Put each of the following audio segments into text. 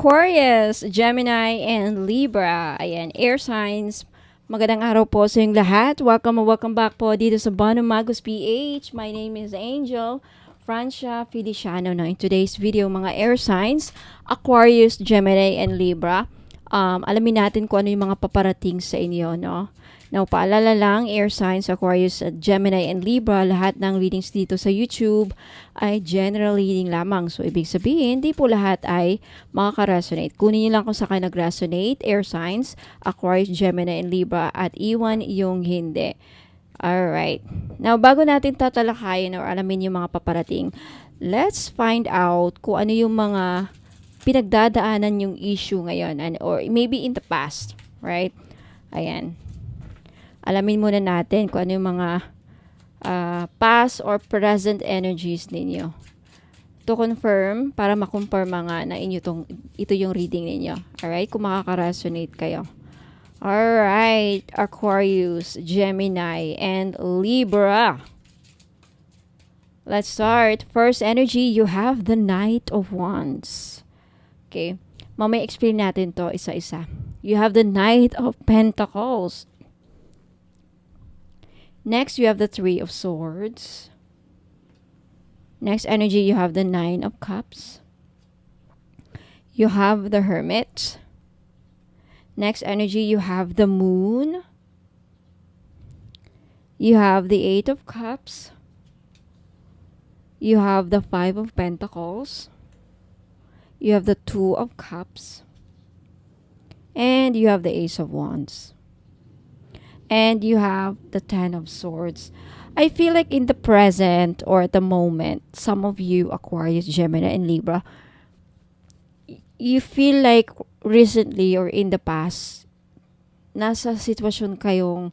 Aquarius, Gemini, and Libra. Ayan, air signs. Magandang araw po sa inyong lahat. Welcome back po dito sa Bono Magos PH. My name is Angel Francia Feliciano. Now, in today's video, mga air signs, Aquarius, Gemini, and Libra. Alamin natin kung ano yung mga paparating sa inyo, no? Now, paalala lang, air signs, Aquarius, Gemini, and Libra, lahat ng readings dito sa YouTube ay general reading lamang. So, ibig sabihin, di po lahat ay makaka-resonate. Kunin nyo lang kung saan nag-resonate, air signs, Aquarius, Gemini, and Libra, at iwan yung hindi. Alright. Now, bago natin tatalakayin or alamin yung mga paparating, let's find out kung ano yung mga pinagdadaanan yung issue ngayon or maybe in the past, right? Ayan. Alamin muna natin kung ano yung mga past or present energies ninyo. To confirm, para makonfirm nga na ito yung reading ninyo. Alright? Kung makaka-resonate kayo. Alright, Aquarius, Gemini, and Libra. Let's start. First energy, you have the Knight of Wands. Okay. Mamaya explain natin to isa-isa. You have the Knight of Pentacles. Next, you have the Three of Swords. Next energy, you have the Nine of Cups. You have the Hermit. Next energy, you have the Moon. You have the Eight of Cups. You have the Five of Pentacles. You have the Two of Cups. And you have the Ace of Wands. And you have the Ten of Swords. I feel like in the present or at the moment, some of you, Aquarius, Gemini, and Libra, you feel like recently or in the past, nasa sitwasyon kayong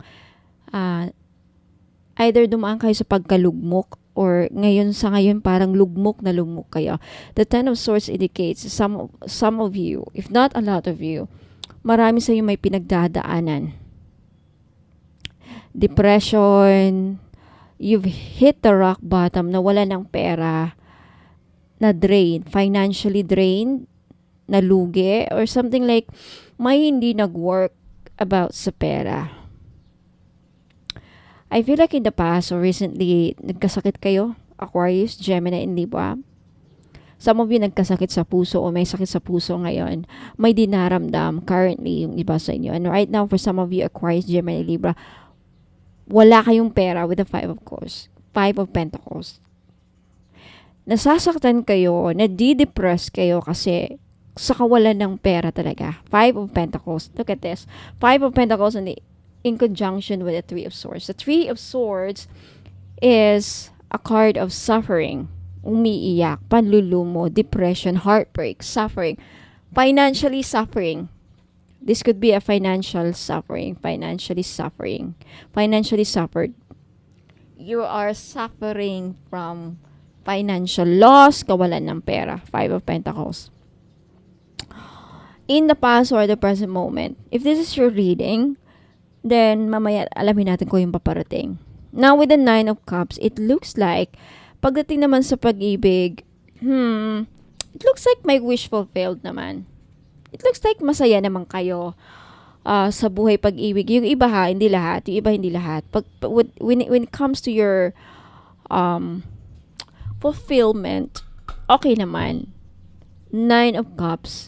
either dumaan kayo sa pagkalugmok or sa ngayon parang lugmok na lugmok kayo. The Ten of Swords indicates some of you, if not a lot of you, marami sa inyo may pinagdadaanan. Depression, you've hit the rock bottom, nawala ng pera, na drain, financially drained, nalugi, or something like may hindi nag-work about sa pera. I feel like in the past or recently, nagkasakit kayo, Aquarius, Gemini, and Libra. Some of you nagkasakit sa puso o may sakit sa puso ngayon. May dinaramdam currently yung iba sa inyo. And right now, for some of you, Aquarius, Gemini, Libra, wala kayong pera with the Five of Pentacles. Nasasaktan kayo, nadidepress kayo kasi sa kawalan ng pera talaga. Five of Pentacles. Look at this. Five of Pentacles in conjunction with the Three of Swords. The Three of Swords is a card of suffering. Umiiyak, panlulumo, depression, heartbreak, suffering, financially suffering. This could be a financially suffered. You are suffering from financial loss, kawalan ng pera. Five of Pentacles. In the past or the present moment, if this is your reading, then mamaya alamin natin kung yung paparating. Now with the Nine of Cups, it looks like, pagdating naman sa pag-ibig, it looks like may wish fulfilled naman. It looks like masaya naman kayo sa buhay pag-ibig. Yung iba hindi lahat. Yung iba hindi lahat. When it comes to your fulfillment, okay naman. Nine of Cups.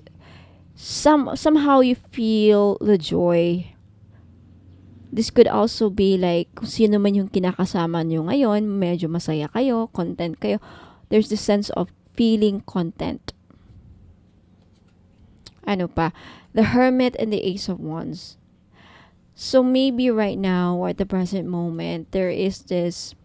Somehow you feel the joy. This could also be like, kung sino man yung kinakasama nyo ngayon, medyo masaya kayo, content kayo. There's this sense of feeling content. Ano pa? The Hermit and the Ace of Wands. So maybe right now or at the present moment, there is this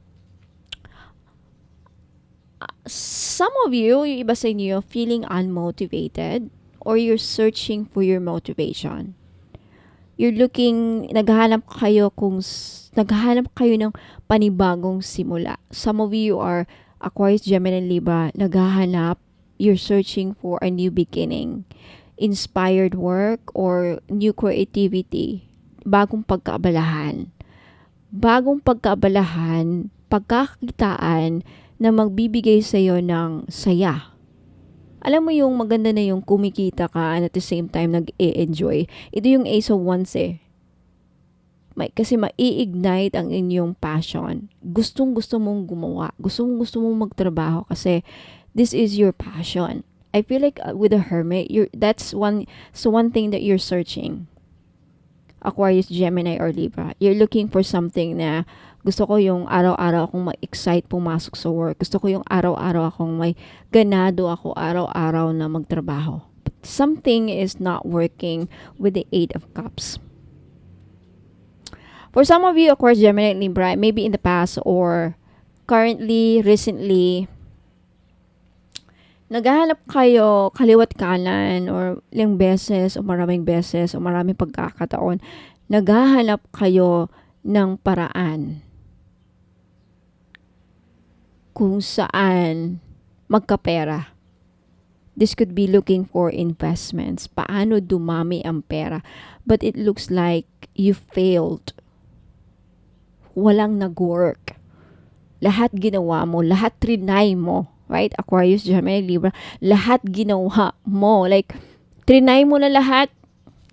some of you, yung iba sa inyo, feeling unmotivated or you're searching for your motivation. You're naghahanap kayo ng panibagong simula. Some of you are Aquarius, Gemini, and Libra, you're searching for a new beginning. Inspired work or new creativity, bagong pagkaabalahan, pagkakakitaan na magbibigay sa iyo ng saya, Alam mo yung maganda na yung kumikita ka and at the same time nag-e-enjoy. Ito yung Ace of Wands eh. Kasi mai-ignite ang inyong passion. Gustong-gusto mong gumawa. Gustong-gusto mong magtrabaho kasi this is your passion. I feel like with the Hermit, that's one thing that you're searching. Aquarius, Gemini, or Libra. You're looking for something na gusto ko yung araw-araw akong ma-excite pumasok sa work. Gusto ko yung araw-araw akong may ganado ako araw-araw na magtrabaho. But something is not working with the Eight of Cups. For some of you, Aquarius, Gemini, and Libra, maybe in the past or currently, recently, naghahanap kayo kaliwat kanan or ilang beses o maraming beses o maraming pagkakataon, naghahanap kayo ng paraan kung saan magkapera. This could be looking for investments. Paano dumami ang pera? But it looks like you failed. Walang nag-work. Lahat ginawa mo, lahat trinay mo. Right? Aquarius, Gemini, Libra. Lahat ginawa mo. Like, trinay mo na lahat.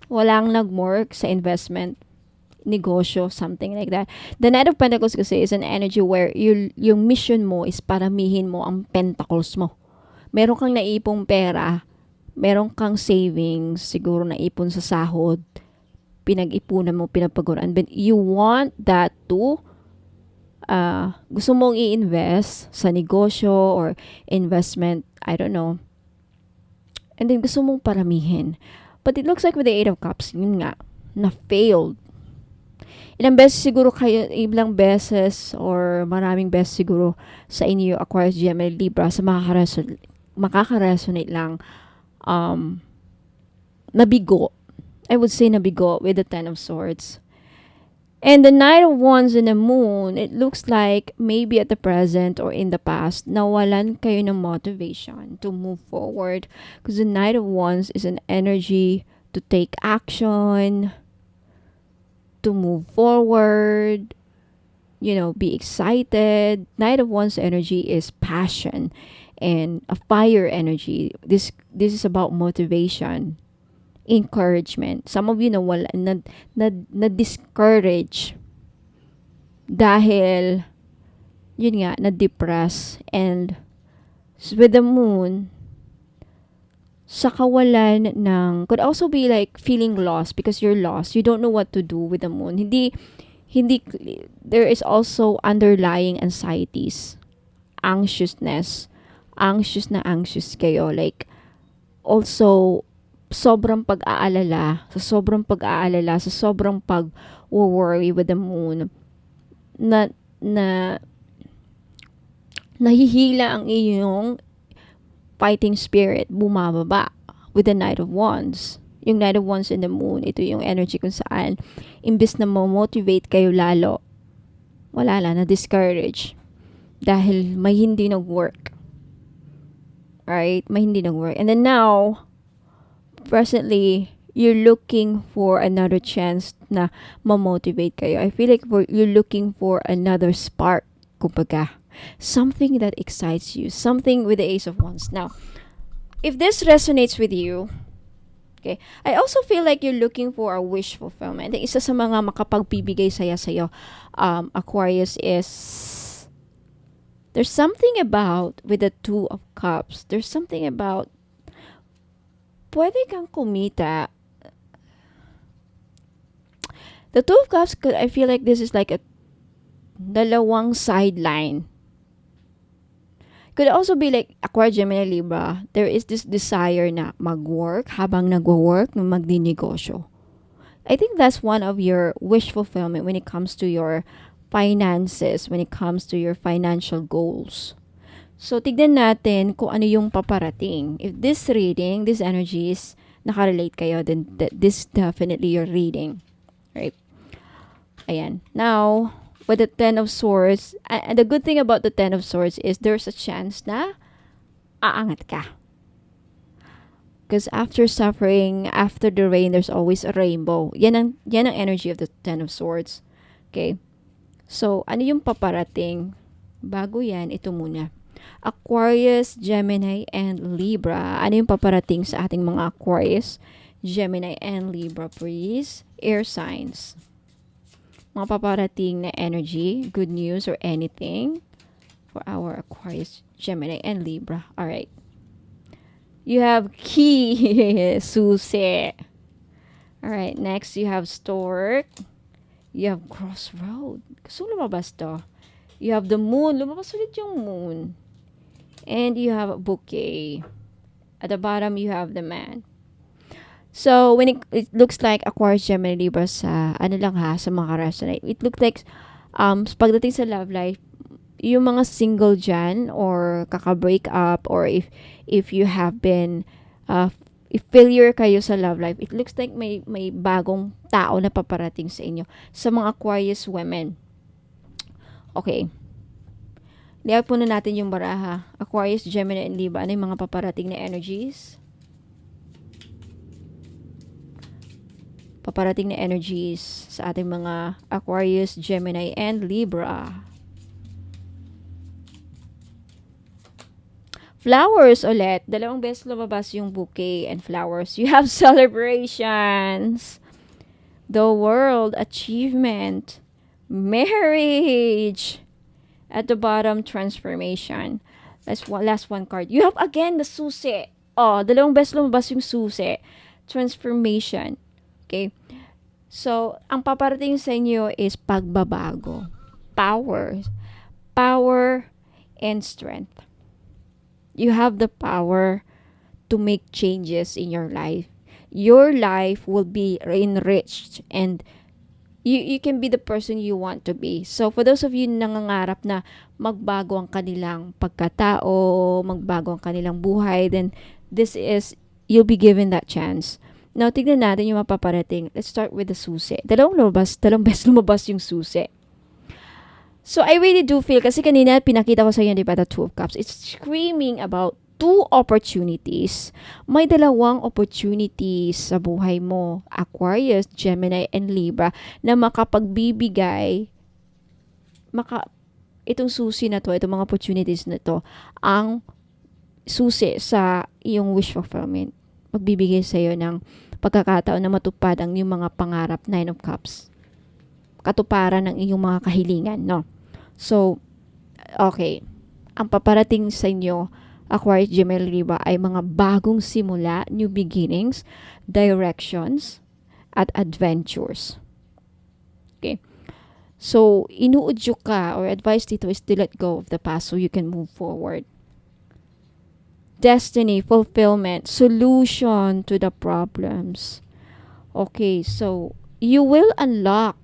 Walang nag-work sa investment, negosyo, something like that. The Knight of Pentacles kasi is an energy where yung mission mo is paramihin mo ang pentacles mo. Meron kang naipong pera. Meron kang savings. Siguro naipon sa sahod. Pinag-ipunan mo, pinagpaguran. But you want that to gusto mong i-invest sa negosyo or investment, I don't know. And then gusto mong paramihin. But it looks like with the Eight of Cups, yun nga, na-failed. Ilang beses siguro kayo, ilang beses or maraming beses siguro sa inyo, Aquarius, Gemini, Libra, sa makaka-resonate lang, nabigo. I would say nabigo with the Ten of Swords. And the Knight of Wands and the Moon, it looks like maybe at the present or in the past, nawalan kayo ng motivation to move forward. Because the Knight of Wands is an energy to take action, to move forward, be excited. Knight of Wands energy is passion and a fire energy. This is about motivation, encouragement. Some of you na-discourage dahil na-depress. And with the Moon, sa kawalan ng, could also be like feeling lost because you're lost. You don't know what to do with the Moon. Hindi, there is also underlying anxieties, anxiousness, anxious kayo. Like, also, sobrang pag-aalala, sa sobrang pag-worry with the Moon, nahihila ang iyong fighting spirit, bumababa with the Knight of Wands. Yung Knight of Wands and the Moon, ito yung energy kung saan, imbis na motivate kayo lalo, wala lang, na-discourage. Dahil may hindi nag-work. Right? May hindi nag-work. And then now, presently, you're looking for another chance na ma-motivate kayo. I feel like you're looking for another spark, kumbaga. Something that excites you. Something with the Ace of Wands. Now, if this resonates with you, okay, I also feel like you're looking for a wish fulfillment. Isa sa mga makapagbibigay saya sa'yo, Aquarius, is there's something about with the Two of Cups. There's something about pwede kang kumita. The Two of Cups, I feel like this is like a dalawang sideline. Could also be like Aquarius, Gemini, Libra. There is this desire na mag-work habang nagwo-work, na magdinegosyo. I think that's one of your wish fulfillment when it comes to your finances, when it comes to your financial goals. So, tignan natin kung ano yung paparating. If this reading, this energy is nakarelate kayo, then this definitely your reading. Right? Ayan. Now, with the Ten of Swords, and the good thing about the Ten of Swords is there's a chance na aangat ka. Because after suffering, after the rain, there's always a rainbow. Yan ang energy of the Ten of Swords. Okay? So, ano yung paparating? Bago yan, ito muna. Aquarius, Gemini, and Libra. Ano yung paparating sa ating mga Aquarius, Gemini, and Libra, please? Air signs. Mga paparating na energy, good news, or anything for our Aquarius, Gemini, and Libra. Alright. You have key, susi. Alright, next you have stork. You have crossroad. Gusto lumabas to. You have the moon. Lumabas ulit yung moon. And you have a bouquet. At the bottom, you have the man. So, when it looks like Aquarius, Gemini, Libra sa, ano lang ha, sa mga resonate. It looks like, pagdating sa love life, yung mga single dyan, or kaka-break up, or if you have been, if failure kayo sa love life, it looks like may bagong tao na paparating sa inyo. Sa mga Aquarius women. Okay. Lihat po na natin yung baraha. Aquarius, Gemini, and Libra. Ano yung mga paparating na energies? Paparating na energies sa ating mga Aquarius, Gemini, and Libra. Flowers ulit. Dalawang beses lumabas yung bouquet and flowers. You have celebrations. The world, achievement, marriage. At the bottom, transformation. Last one card. You have again the susi. Oh, dalawang beses lumabas yung susi. Transformation. Okay? So, ang paparating sa inyo is pagbabago. Power. Power and strength. You have the power to make changes in your life. Your life will be enriched and you can be the person you want to be. So, for those of you nangangarap na magbago ang kanilang pagkatao, magbago ang kanilang buhay, then you'll be given that chance. Now, tignan natin yung mapaparating. Let's start with the susi. Dalawang beses lumabas yung susi. So, I really do feel, kasi kanina pinakita ko sa inyo, di ba, the Two of Cups. It's screaming about two opportunities. May dalawang opportunities sa buhay mo, Aquarius, Gemini, and Libra, na makapagbibigay, itong susi na to, itong mga opportunities na to, ang susi sa iyong wish fulfillment. Magbibigay sa iyo ng pagkakataon na matupad ang iyong mga pangarap, Nine of Cups. Katuparan ng iyong mga kahilingan, no? So, okay. Ang paparating sa inyo, Aquarius, Gemini, Libra, ay mga bagong simula, new beginnings, directions, at adventures. Okay. So, inuudyo ka, or advice dito is to let go of the past so you can move forward. Destiny, fulfillment, solution to the problems. Okay, so, you will unlock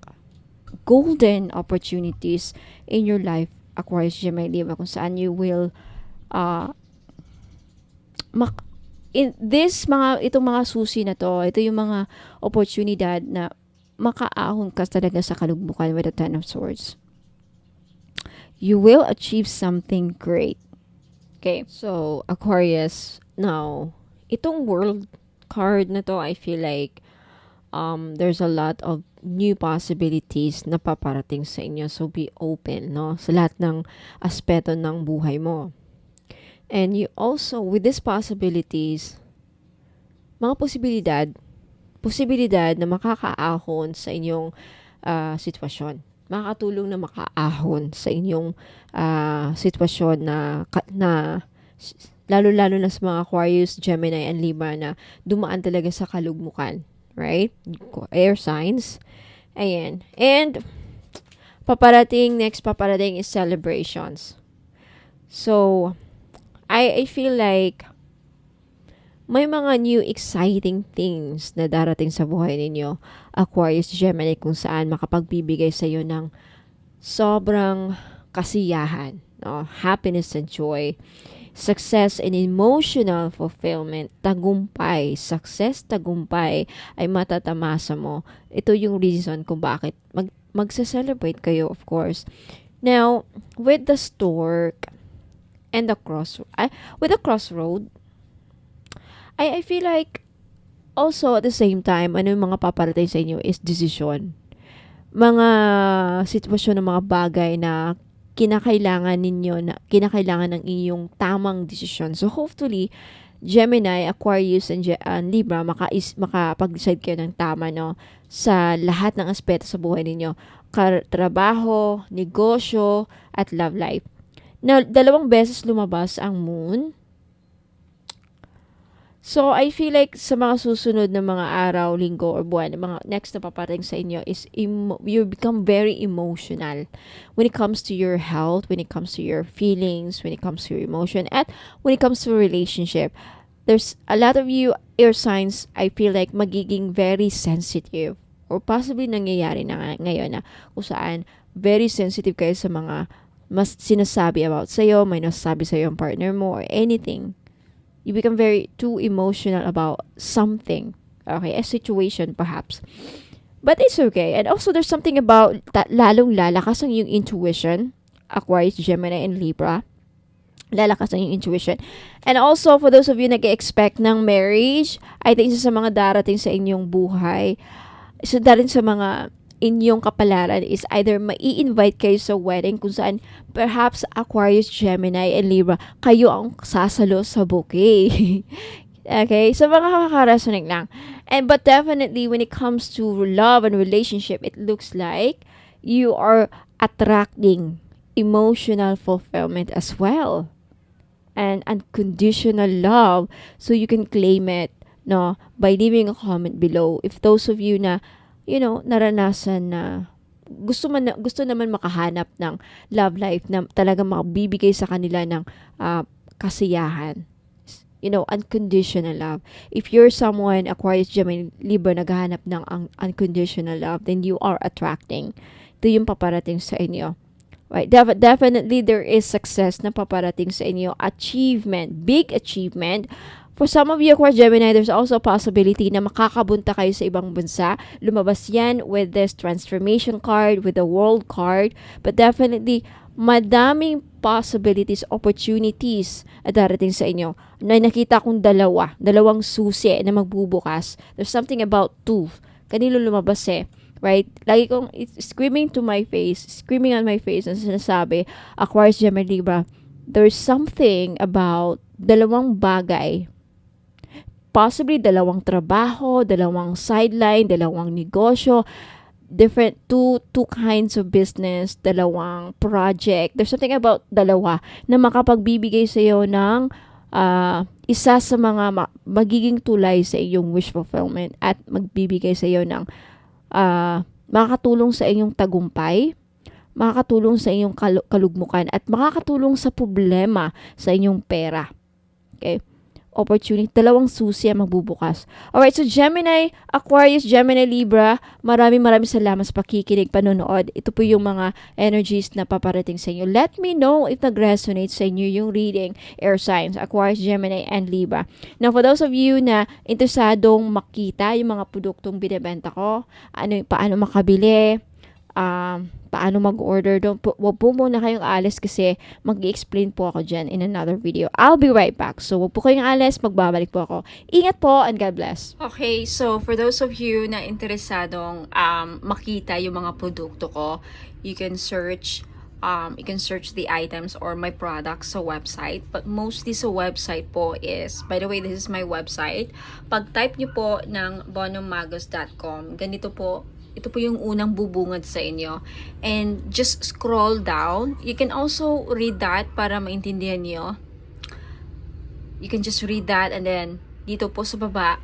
golden opportunities in your life, Aquarius, Gemini, Libra, kung saan you will itong mga susi na to, ito yung mga oportunidad na makaahon ka talaga sa kalugbukan with the Ten of Swords. You will achieve something great. Okay, so Aquarius, now, itong World card na to, I feel like there's a lot of new possibilities na paparating sa inyo. So, be open, no? Sa lahat ng aspeto ng buhay mo. And you also, with these possibilities, mga posibilidad na makakaahon sa inyong sitwasyon. Makakatulong na makaahon sa inyong sitwasyon na lalo-lalo na sa mga Aquarius, Gemini, and Libra na dumaan talaga sa kalugmukan. Right? Air signs. Ayan. And, next paparating is celebrations. So, I feel like may mga new exciting things na darating sa buhay ninyo, Aquarius, Gemini, kung saan makapagbibigay sa iyo ng sobrang kasiyahan, no? Happiness and joy. Success and emotional fulfillment, tagumpay, success, tagumpay ay matatamasa mo. Ito yung reason kung bakit magse-celebrate kayo, of course. Now, with the stork and the crossroad, I feel like also at the same time, ano yung mga paparating sa inyo is decision. Mga sitwasyon ng mga bagay na kinakailangan ng iyong tamang desisyon. So hopefully, Gemini, Aquarius, and Libra, makapag-decide kayo ng tama, no? Sa lahat ng aspeto sa buhay ninyo. Trabaho, negosyo, at love life. Now, 2 beses lumabas ang moon. So, I feel like sa mga susunod na mga araw, linggo, or buwan, mga next na paparating sa inyo is you become very emotional when it comes to your health, when it comes to your feelings, when it comes to your emotion, at when it comes to relationship. There's a lot of you, air signs, I feel like magiging very sensitive, or possibly nangyayari na ngayon na kung saan very sensitive kayo sa mga mas sinasabi about sa'yo, may nasasabi sa'yo ang partner mo, or anything. You become very too emotional about something. Okay, a situation perhaps. But it's okay. And also there's something about lalong lalakas ang yung intuition. Aquarius, Gemini, and Libra. Lalakas ang yung intuition. And also for those of you nag-expect ng marriage, I think isa sa mga darating sa inyong buhay, isa darating sa mga inyong kapalaran is either mai-invite kayo sa wedding kung saan perhaps Aquarius, Gemini, and Libra, kayo ang sasalo sa bouquet. Okay? So, mga makaka-resonate lang. But definitely, when it comes to love and relationship, it looks like you are attracting emotional fulfillment as well. And unconditional love. So, you can claim it, no, by leaving a comment below. If those of you na naranasan na gusto naman makahanap ng love life na talaga makabibigay sa kanila ng kasiyahan. Unconditional love. If you're someone, Aquarius, Gemini, Libra, naghahanap ng unconditional love, then you are attracting. Ito yung paparating sa inyo. Right? Definitely, there is success na paparating sa inyo. Achievement, big achievement. For some of you, Aquarius, Gemini, there's also a possibility na makakabunta kayo sa ibang bansa. Lumabas yan with this transformation card, with the world card. But definitely, madaming possibilities, opportunities at darating sa inyo. Nakita kong dalawang susi na magbubukas. There's something about 2. Kanino lumabas right? Lagi kong screaming on my face, na sinasabi, Aquarius, Gemini, Libra, there's something about 2 bagay. Possibly 2 trabaho, 2 sideline, 2 negosyo, different two kinds of business, 2 project. There's something about 2 na makapagbibigay sa iyo ng isa sa mga magiging tulay sa iyong wish fulfillment at magbibigay sa iyo ng makakatulong sa iyong tagumpay, makakatulong sa iyong kalugmukan, at makakatulong sa problema sa inyong pera. Okay? Opportunity. 2 susi ang magbubukas. Alright, so Gemini, Aquarius, Gemini, Libra, maraming salamat sa pakikinig, panonood. Ito po yung mga energies na paparating sa inyo. Let me know if nag-resonate sa inyo yung reading, air signs, Aquarius, Gemini, and Libra. Now, for those of you na interesadong makita yung mga produktong binibenta ko, paano makabili, paano mag-order, wag po muna kayong alis kasi mag-i-explain po ako dyan in another video. I'll be right back. So, wag po kayong alis, magbabalik po ako. Ingat po and God bless. Okay, so for those of you na interesadong makita yung mga produkto ko, you can search the items or my products sa website. But mostly sa website po is, by the way, this is my website. Pag type nyo po ng bonomagos.com, ito po yung unang bubungad sa inyo. And just scroll down. You can also read that para maintindihan nyo. You can just read that, and then dito po sa baba,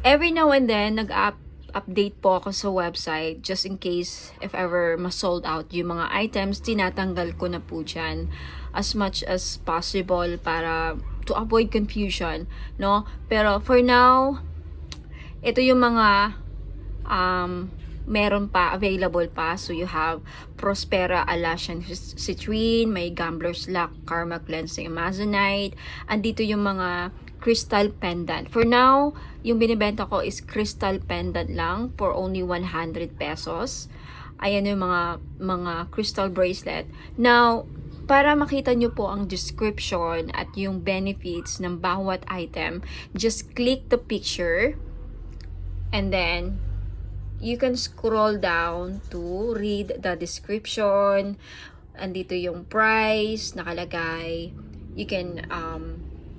every now and then, nag-update po ako sa website just in case if ever ma-sold out yung mga items, tinatanggal ko na po dyan as much as possible para to avoid confusion, no? Pero for now, ito yung mga meron pa, available pa. So you have Prospera Alashan Citrine, may Gambler's Luck Karma Cleansing Amazonite. Andito yung mga crystal pendant. For now, yung binibenta ko is crystal pendant lang for only 100 pesos. Ayan yung mga crystal bracelet. Now, para makita nyo po ang description at yung benefits ng bawat item, just click the picture and then you can scroll down to read the description, andito yung price, nakalagay. You can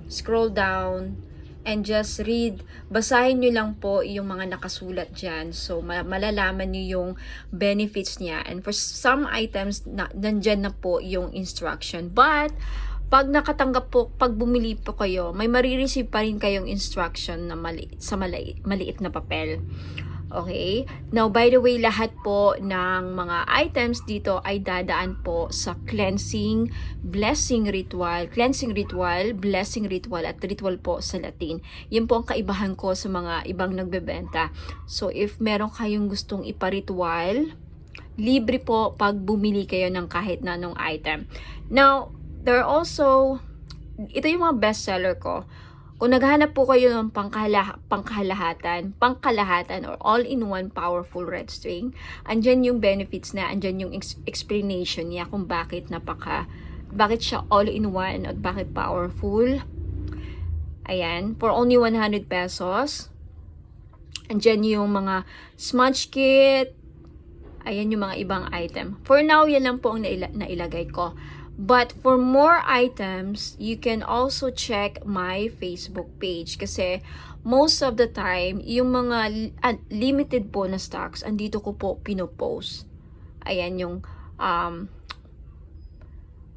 scroll down and just read. Basahin nyo lang po yung mga nakasulat dyan. So, malalaman nyo yung benefits niya. And for some items, nandyan na po yung instruction. But, pag nakatanggap po, pag bumili po kayo, may marireceive pa rin kayong instruction na maliit na papel. Okay? Now, by the way, lahat po ng mga items dito ay dadaan po sa cleansing, blessing ritual, blessing ritual, at ritual po sa Latin. Yan po ang kaibahan ko sa mga ibang nagbebenta. So, if meron kayong gustong iparitual, libre po pag bumili kayo ng kahit na anong item. Now, there are also, ito yung mga bestseller ko. Kung naghahanap po kayo ng pangkalahatan or all-in-one powerful red string, andyan yung benefits na, andyan yung explanation niya kung bakit siya all-in-one at bakit powerful. Ayan, for only 100 pesos. Andyan yung mga smudge kit. Ayan yung mga ibang item. For now, yan lang po ang nailagay ko. But for more items, you can also check my Facebook page kasi most of the time, yung mga limited po na stocks, andito ko po pinopost. Ayan yung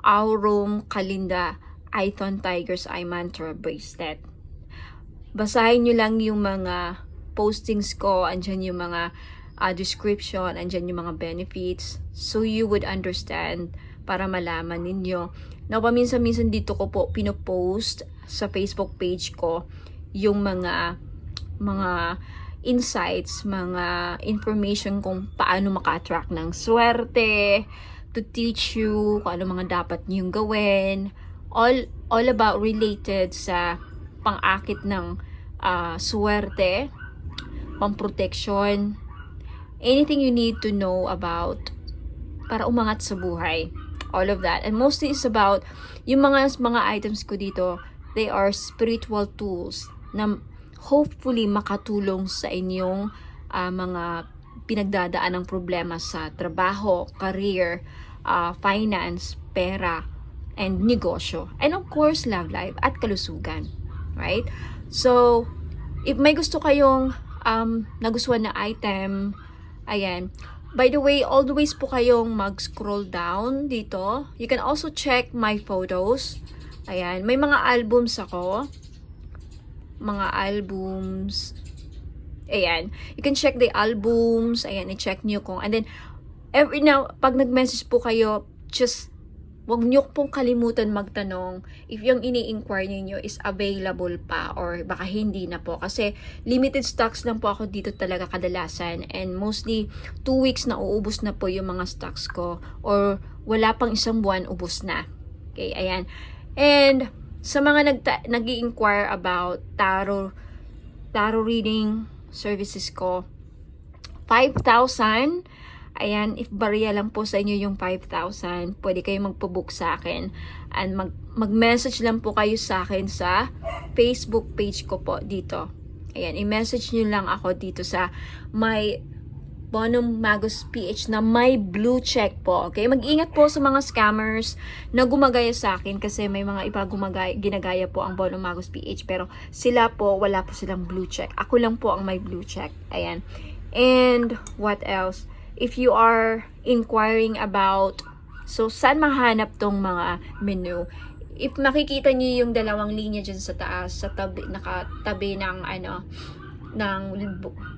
Aurum Kalinda Ithon Tiger's Eye Mantra Bracelet. Basahin nyo lang yung mga postings ko, andyan yung mga description, andyan yung mga benefits, so you would understand para malaman ninyo. Now, paminsan-minsan dito ko po pinopost sa Facebook page ko yung mga insights, mga information kung paano maka-attract ng swerte, to teach you kung ano mga dapat niyong gawin, all about related sa pang-akit ng swerte, pang-protection, anything you need to know about para umangat sa buhay. All of that. And mostly is about yung mga items ko dito, they are spiritual tools na hopefully makatulong sa inyong mga pinagdadaan ng problema sa trabaho, career, finance, pera, and negosyo. And of course, love life at kalusugan. Right? So, if may gusto kayong nagustuhan na item, ayan. By the way, always po kayong mag-scroll down dito. You can also check my photos. Ayan, may mga albums ako. Mga albums. Ayan, you can check the albums. Ayan, i-check nyo kung. And then, every now, pag nag-message po kayo, just huwag nyo pong kalimutan magtanong if yung ini-inquire niyo is available pa or baka hindi na po. Kasi limited stocks lang po ako dito talaga kadalasan. And mostly 2 weeks na uubos na po yung mga stocks ko. Or wala pang isang buwan, ubos na. Okay, ayan. And sa mga nag-i-inquire about tarot reading services ko, 5,000. Ayan, if barya lang po sa inyo yung 5,000, pwede kayo magpo-book sa akin. And mag-message lang po kayo sa akin sa Facebook page ko po dito. Ayan, i-message nyo lang ako dito sa my Bonum Magus PH na may blue check po. Okay, mag-ingat po sa mga scammers na gumagaya sa akin kasi may mga iba ginagaya po ang Bonum Magus PH pero sila po, wala po silang blue check. Ako lang po ang may blue check. Ayan. And what else? If you are inquiring about, so saan mahanap tong mga menu? If makikita niyo yung dalawang linya dyan sa taas, sa tabi, nakatabi ng ng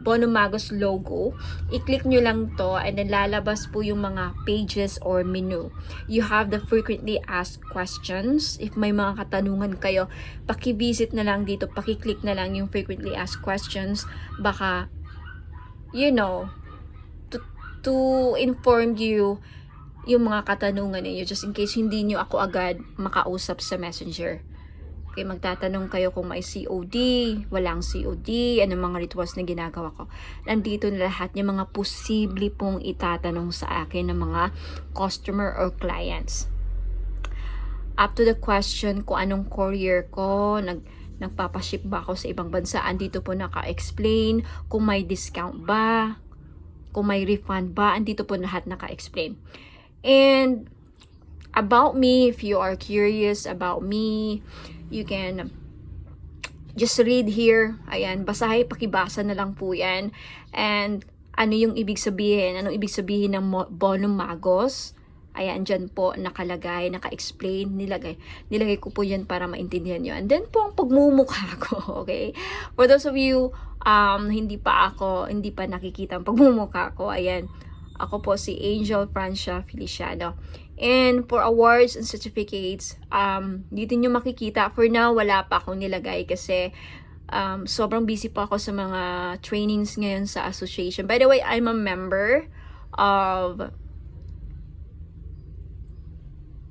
Bonum Magus logo, i-click nyo lang to and then lalabas po yung mga pages or menu. You have the frequently asked questions. If may mga katanungan kayo, paki-visit na lang dito, paki-click na lang yung frequently asked questions. Baka, you know, to inform you yung mga katanungan niyo just in case hindi nyo ako agad makausap sa messenger. Okay, magtatanong kayo kung may COD, walang COD, anong mga rituals na ginagawa ko. Nandito na lahat yung mga posible pong itatanong sa akin ng mga customer or clients. Up to the question kung anong courier ko, nagpapaship ba ako sa ibang bansa, andito po naka-explain kung may discount ba, kung may refund ba, andito po lahat naka-explain. And about me. If you are curious about me, you can just read here. Ayan, basahin, pakibasa na lang po yan. And ano yung ibig sabihin? Anong ibig sabihin ng Bonum Magos? Ayan, dyan po nakalagay, naka-explain, nilagay ko po yan para maintindihan nyo. And then po ang pagmumukha ko, okay? For those of you, hindi pa nakikita ang pagmumukha ko, ayan, ako po si Angel Francia Feliciano. And for awards and certificates, dito nyo makikita. For now, wala pa akong nilagay kasi sobrang busy pa ako sa mga trainings ngayon sa association. By the way, I'm a member of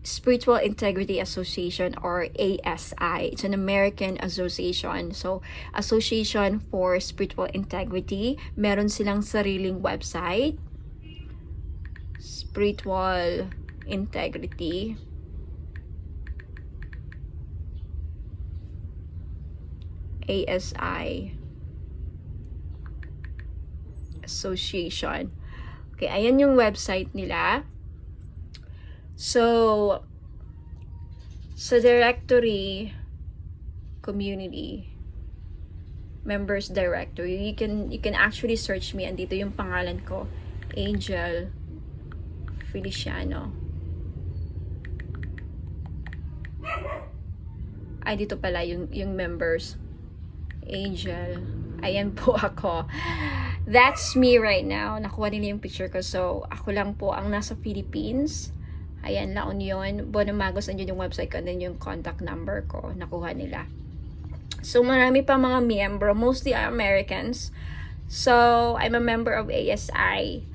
Spiritual Integrity Association, or ASI. It's an American association. So, Association for Spiritual Integrity. Meron silang sariling website. Spiritual Integrity. ASI Association. Okay, ayan yung website nila. So, sa directory, community, members directory, you can actually search me. Andito yung pangalan ko, Angel Feliciano. Ay, dito pala yung members. Angel. Ayan po ako. That's me right now. Nakuha nila yung picture ko. So, ako lang po ang nasa Philippines. Ayan, La Union, Bonum Magos, andyan yung website ko, and then yung contact number ko, nakuha nila. So, marami pa mga miyembro, mostly are Americans. So, I'm a member of ASI.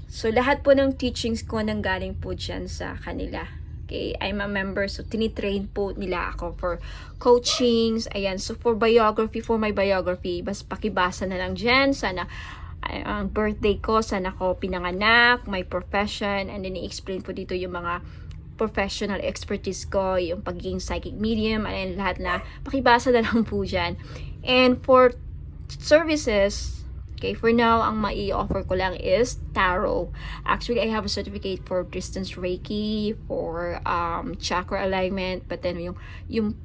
So, lahat po ng teachings ko nanggaling po dyan sa kanila. Okay, I'm a member, so tinitrain po nila ako for coachings. Ayan, so for my biography, bas pakibasa na lang dyan. Sana ang birthday ko, saan ako pinanganak, my profession, and then i-explain po dito yung mga professional expertise ko, yung pagiging psychic medium, and lahat na pakibasa na lang po dyan. And for services, okay, for now, ang mai-offer ko lang is tarot. Actually, I have a certificate for distance Reiki, for chakra alignment, but then yung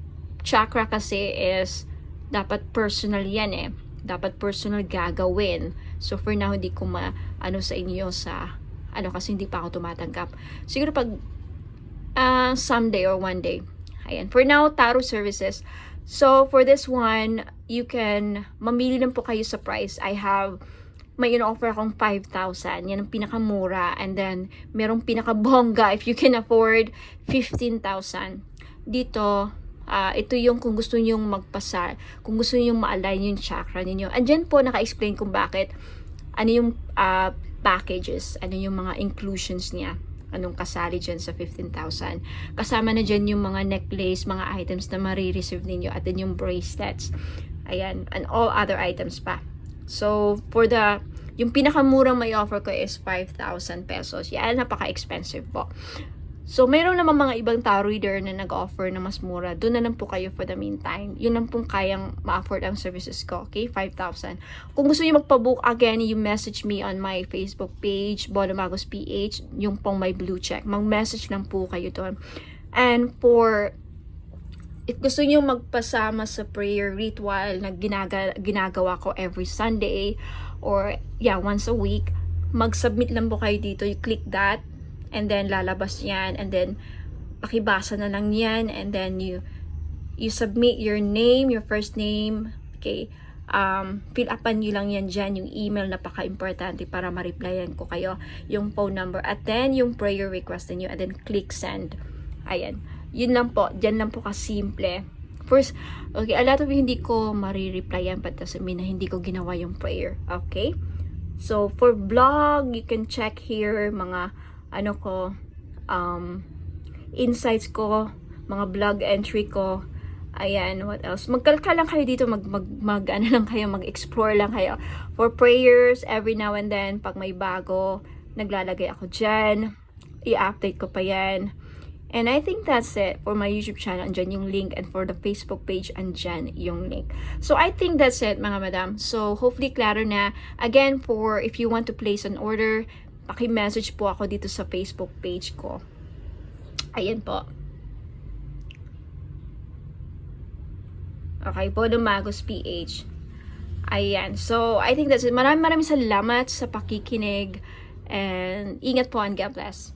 chakra kasi is dapat personal yan eh. Dapat personal gagawin. So, for now, hindi ko ano sa inyo kasi hindi pa ako tumatanggap. Siguro pag someday or one day. Ayan. For now, tarot services. So, for this one, you can mamili lang po kayo sa price. May in-offer akong 5,000. Yan ang pinakamura. And then, merong pinakabongga, if you can afford, 15,000. Dito, ito yung kung gusto niyo kung gusto niyo ma-align yung chakra niyo. Andyan po naka-explain kung bakit, ano yung packages, ano yung mga inclusions niya, anong kasali dyan sa 15,000. Kasama na dyan yung mga necklace, mga items na marireceive ninyo, at then yung bracelets, ayan, and all other items pa. So, yung pinakamurang may offer ko is 5,000 pesos. Yan, napaka-expensive po. So, mayroon naman mga ibang tarot reader na nag-offer na mas mura. Doon na lang po kayo for the meantime. Yun lang pong kayang ma-afford ang services ko. Okay? 5,000. Kung gusto niyo magpa-book, again, you message me on my Facebook page, Bonum Magos PH, yung pong may blue check. Mag-message lang po kayo doon. And if gusto niyo magpasama sa prayer ritual na ginagawa ko every Sunday, or once a week, mag-submit lang po kayo dito. You click that, and then lalabas yan, and then pakibasa na lang yan, and then you submit your name, your first name, okay, fill upan nyo lang yan dyan, yung email, napaka-importante para ma-replyan ko kayo, yung phone number, at then yung prayer request niyo, and then click send. Ayan, yun lang po, dyan lang po kasimple. First, okay, a lot of you hindi ko ma-replyan, but doesn't mean na hindi ko ginawa yung prayer, okay? So, for vlog, you can check here, mga insights ko, mga blog entry ko. Ayan, what else? Magkalka lang kayo dito, mag-explore lang kayo. For prayers, every now and then, pag may bago, naglalagay ako dyan. I-update ko pa yan. And I think that's it for my YouTube channel. Andyan yung link. And for the Facebook page, andyan yung link. So, I think that's it, mga madam. So, hopefully, klaro na. Again, if you want to place an order, paki-message po ako dito sa Facebook page ko. Ayan po. Okay po, Dumagos PH. Ayan. So, I think that's it. Maraming salamat sa pakikinig. And ingat po and God bless.